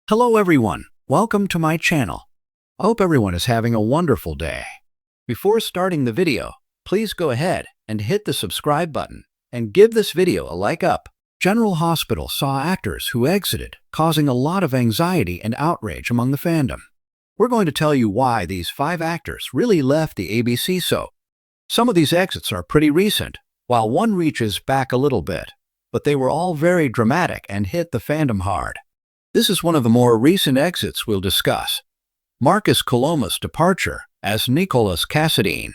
Hello everyone, welcome to my channel. I hope everyone is having a wonderful day. Before starting the video, please go ahead and hit the subscribe button and give this video a like up. General Hospital saw actors who exited, causing a lot of anxiety and outrage among the fandom. We're going to tell you why these 5 actors really left the ABC soap. Some of these exits are pretty recent, while one reaches back a little bit, but they were all very dramatic and hit the fandom hard. This is one of the more recent exits we'll discuss. Marcus Coloma's departure as Nicholas Cassadine.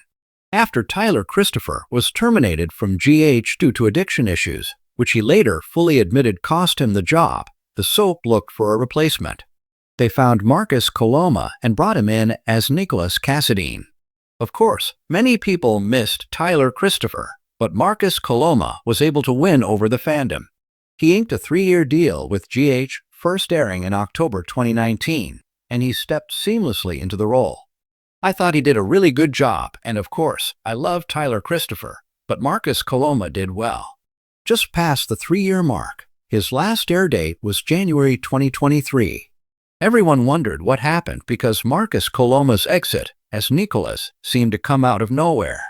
After Tyler Christopher was terminated from GH due to addiction issues, which he later fully admitted cost him the job, the soap looked for a replacement. They found Marcus Coloma and brought him in as Nicholas Cassadine. Of course, many people missed Tyler Christopher, but Marcus Coloma was able to win over the fandom. He inked a 3-year deal with GH, first airing in October 2019, and he stepped seamlessly into the role. I thought he did a really good job, and of course, I love Tyler Christopher, but Marcus Coloma did well. Just past the 3-year mark, his last air date was January 2023. Everyone wondered what happened because Marcus Coloma's exit as Nicholas seemed to come out of nowhere.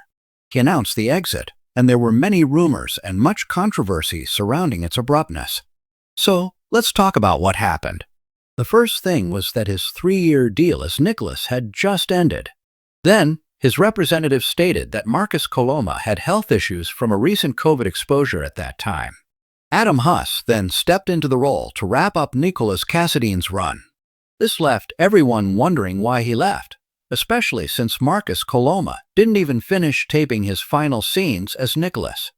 He announced the exit, and there were many rumors and much controversy surrounding its abruptness. So, let's talk about what happened. The first thing was that his 3-year deal as Nicholas had just ended. Then, his representative stated that Marcus Coloma had health issues from a recent COVID exposure at that time. Adam Huss then stepped into the role to wrap up Nicholas Cassadine's run. This left everyone wondering why he left, especially since Marcus Coloma didn't even finish taping his final scenes as Nicholas.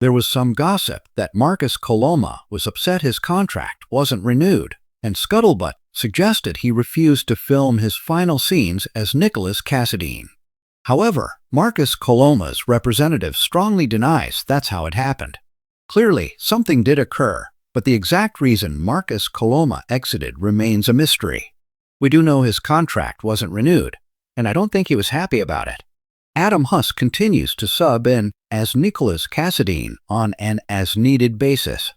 There was some gossip that Marcus Coloma was upset his contract wasn't renewed, and scuttlebutt suggested he refused to film his final scenes as Nicholas Cassadine. However, Marcus Coloma's representative strongly denies that's how it happened. Clearly, something did occur, but the exact reason Marcus Coloma exited remains a mystery. We do know his contract wasn't renewed, and I don't think he was happy about it. Adam Huss continues to sub in as Nicholas Cassadine on an as-needed basis.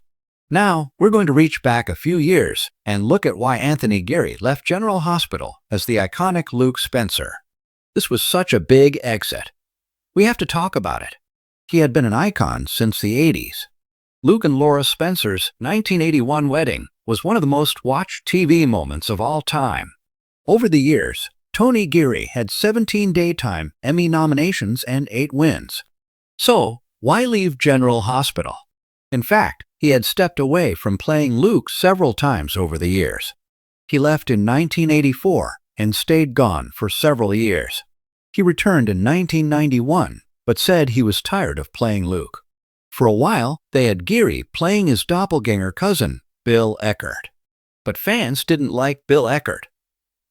Now, we're going to reach back a few years and look at why Anthony Geary left General Hospital as the iconic Luke Spencer. This was such a big exit. We have to talk about it. He had been an icon since the 80s. Luke and Laura Spencer's 1981 wedding was one of the most watched TV moments of all time. Over the years, Tony Geary had 17 Daytime Emmy nominations and 8 wins. So, why leave General Hospital? In fact, he had stepped away from playing Luke several times over the years. He left in 1984 and stayed gone for several years. He returned in 1991, but said he was tired of playing Luke. For a while, they had Geary playing his doppelganger cousin, Bill Eckert. But fans didn't like Bill Eckert.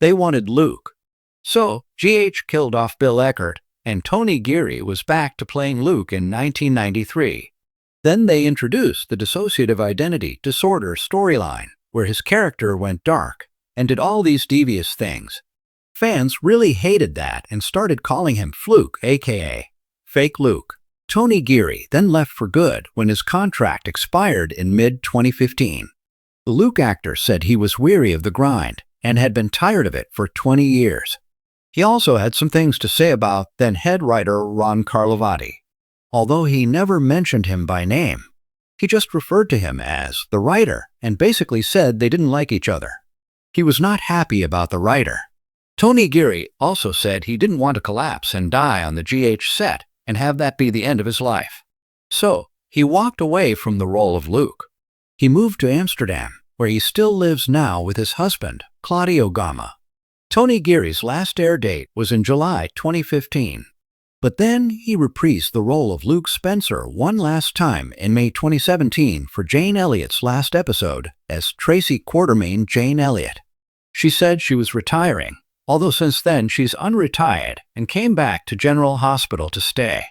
They wanted Luke. So, GH killed off Bill Eckert, and Tony Geary was back to playing Luke in 1993. Then they introduced the dissociative identity disorder storyline, where his character went dark and did all these devious things. Fans really hated that and started calling him Fluke, aka Fake Luke. Tony Geary then left for good when his contract expired in mid-2015. The Luke actor said he was weary of the grind and had been tired of it for 20 years. He also had some things to say about then head writer Ron Carlivati. Although he never mentioned him by name, he just referred to him as the writer and basically said they didn't like each other. He was not happy about the writer. Tony Geary also said he didn't want to collapse and die on the GH set and have that be the end of his life. So, he walked away from the role of Luke. He moved to Amsterdam, where he still lives now with his husband, Claudio Gama. Tony Geary's last air date was in July 2015. But then he reprised the role of Luke Spencer one last time in May 2017 for Jane Elliott's last episode as Tracy Quartermain Jane Elliott. She said she was retiring, although since then she's unretired and came back to General Hospital to stay.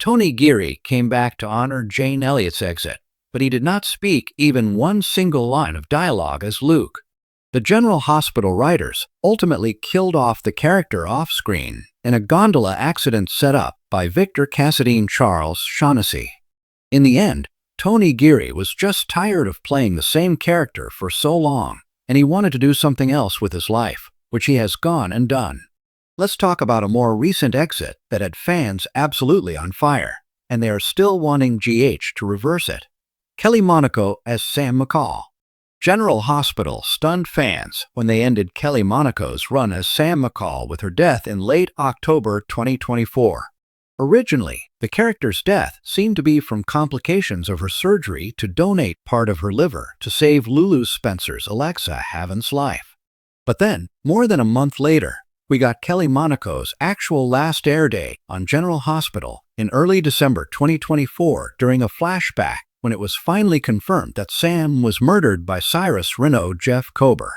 Tony Geary came back to honor Jane Elliott's exit, but he did not speak even one single line of dialogue as Luke. The General Hospital writers ultimately killed off the character off-screen in a gondola accident set up by Victor Cassadine Charles Shaughnessy. In the end, Tony Geary was just tired of playing the same character for so long and he wanted to do something else with his life, which he has gone and done. Let's talk about a more recent exit that had fans absolutely on fire, and they are still wanting GH to reverse it. Kelly Monaco as Sam McCall. General Hospital stunned fans when they ended Kelly Monaco's run as Sam McCall with her death in late October 2024. Originally, the character's death seemed to be from complications of her surgery to donate part of her liver to save Lulu Spencer's Alexa Haven's life. But then, more than a month later, we got Kelly Monaco's actual last air date on General Hospital in early December 2024 during a flashback when it was finally confirmed that Sam was murdered by Cyrus Renaud Jeff Kober.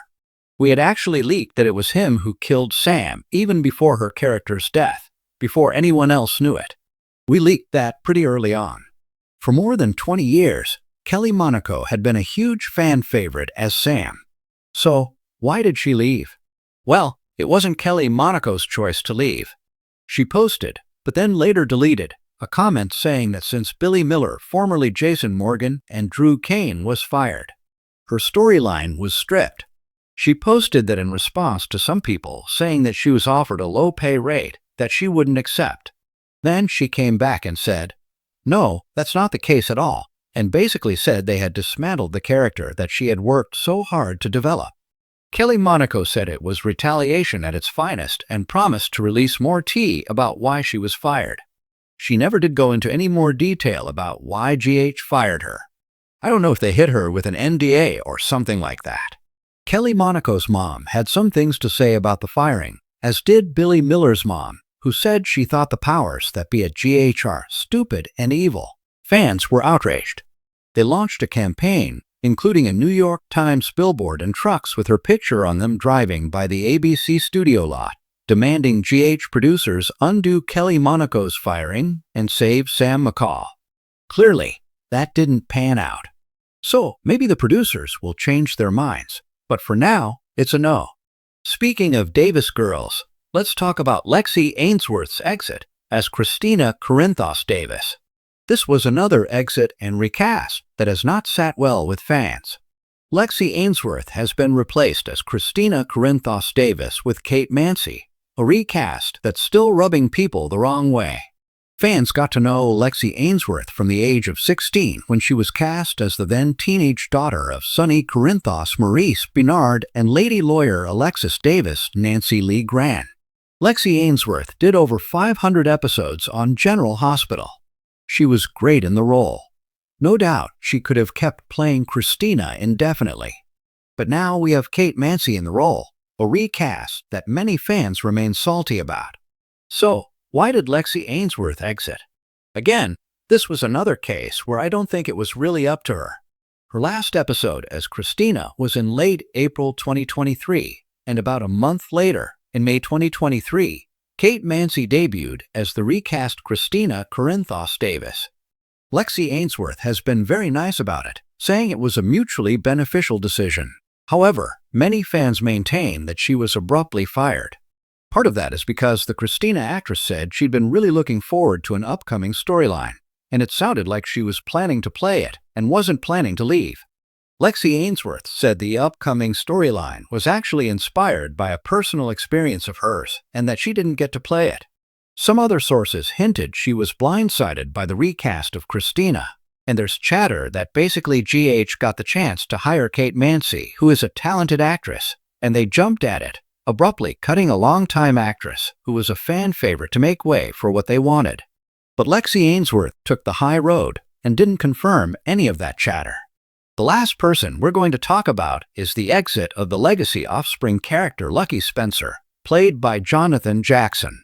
We had actually leaked that it was him who killed Sam even before her character's death, before anyone else knew it. We leaked that pretty early on. For more than 20 years, Kelly Monaco had been a huge fan favorite as Sam. So, why did she leave? Well, it wasn't Kelly Monaco's choice to leave. She posted, but then later deleted, a comment saying that since Billy Miller, formerly Jason Morgan, and Drew Kane was fired, her storyline was stripped. She posted that in response to some people saying that she was offered a low pay rate that she wouldn't accept. Then she came back and said, "No, that's not the case at all," and basically said they had dismantled the character that she had worked so hard to develop. Kelly Monaco said it was retaliation at its finest and promised to release more tea about why she was fired. She never did go into any more detail about why GH fired her. I don't know if they hit her with an NDA or something like that. Kelly Monaco's mom had some things to say about the firing, as did Billy Miller's mom, who said she thought the powers that be at GH are stupid and evil. Fans were outraged. They launched a campaign, including a New York Times billboard and trucks with her picture on them driving by the ABC studio lot, demanding GH producers undo Kelly Monaco's firing and save Sam McCall. Clearly, that didn't pan out. So maybe the producers will change their minds, but for now, it's a no. Speaking of Davis girls, let's talk about Lexi Ainsworth's exit as Christina Corinthos Davis. This was another exit and recast that has not sat well with fans. Lexi Ainsworth has been replaced as Christina Corinthos Davis with Kate Mansi, a recast that's still rubbing people the wrong way. Fans got to know Lexi Ainsworth from the age of 16 when she was cast as the then teenage daughter of Sonny Corinthos Maurice Benard and lady lawyer Alexis Davis Nancy Lee Gran. Lexi Ainsworth did over 500 episodes on General Hospital. She was great in the role. No doubt she could have kept playing Christina indefinitely. But now we have Kate Mansi in the role, a recast that many fans remain salty about. So, why did Lexi Ainsworth exit? Again, this was another case where I don't think it was really up to her. Her last episode as Christina was in late April 2023, and about a month later, in May 2023, Kate Mansi debuted as the recast Christina Corinthos Davis. Lexi Ainsworth has been very nice about it, saying it was a mutually beneficial decision. However, many fans maintain that she was abruptly fired. Part of that is because the Christina actress said she'd been really looking forward to an upcoming storyline, and it sounded like she was planning to play it and wasn't planning to leave. Lexi Ainsworth said the upcoming storyline was actually inspired by a personal experience of hers and that she didn't get to play it. Some other sources hinted she was blindsided by the recast of Christina, and there's chatter that basically GH got the chance to hire Kate Mansi, who is a talented actress, and they jumped at it, abruptly cutting a longtime actress who was a fan favorite to make way for what they wanted. But Lexi Ainsworth took the high road and didn't confirm any of that chatter. The last person we're going to talk about is the exit of the Legacy Offspring character Lucky Spencer, played by Jonathan Jackson.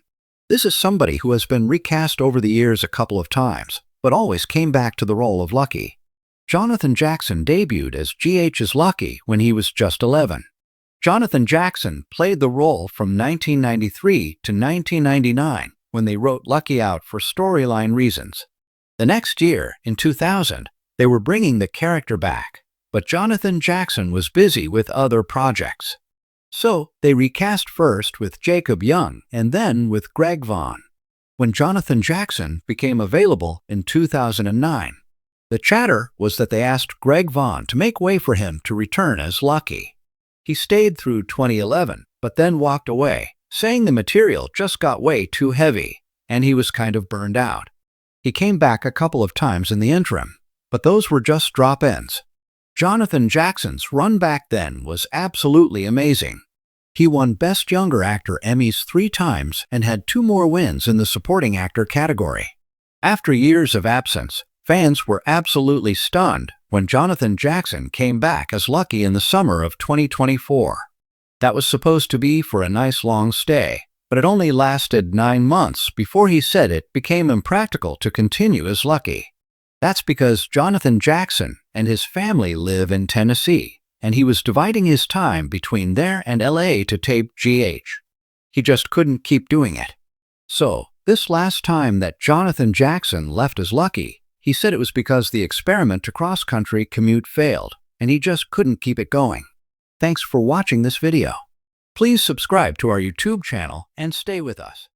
This is somebody who has been recast over the years a couple of times, but always came back to the role of Lucky. Jonathan Jackson debuted as GH's Lucky when he was just 11. Jonathan Jackson played the role from 1993 to 1999 when they wrote Lucky out for storyline reasons. The next year, in 2000, they were bringing the character back, but Jonathan Jackson was busy with other projects. So they recast first with Jacob Young and then with Greg Vaughn. When Jonathan Jackson became available in 2009, the chatter was that they asked Greg Vaughn to make way for him to return as Lucky. He stayed through 2011, but then walked away, saying the material just got way too heavy, and he was kind of burned out. He came back a couple of times in the interim, but those were just drop-ins. Jonathan Jackson's run back then was absolutely amazing. He won Best Younger Actor Emmys 3 times and had 2 more wins in the Supporting Actor category. After years of absence, fans were absolutely stunned when Jonathan Jackson came back as Lucky in the summer of 2024. That was supposed to be for a nice long stay, but it only lasted 9 months before he said it became impractical to continue as Lucky. That's because Jonathan Jackson and his family live in Tennessee, and he was dividing his time between there and LA to tape GH. He just couldn't keep doing it. So, this last time that Jonathan Jackson left as Lucky, he said it was because the experiment to cross-country commute failed, and he just couldn't keep it going. Thanks for watching this video. Please subscribe to our YouTube channel and stay with us.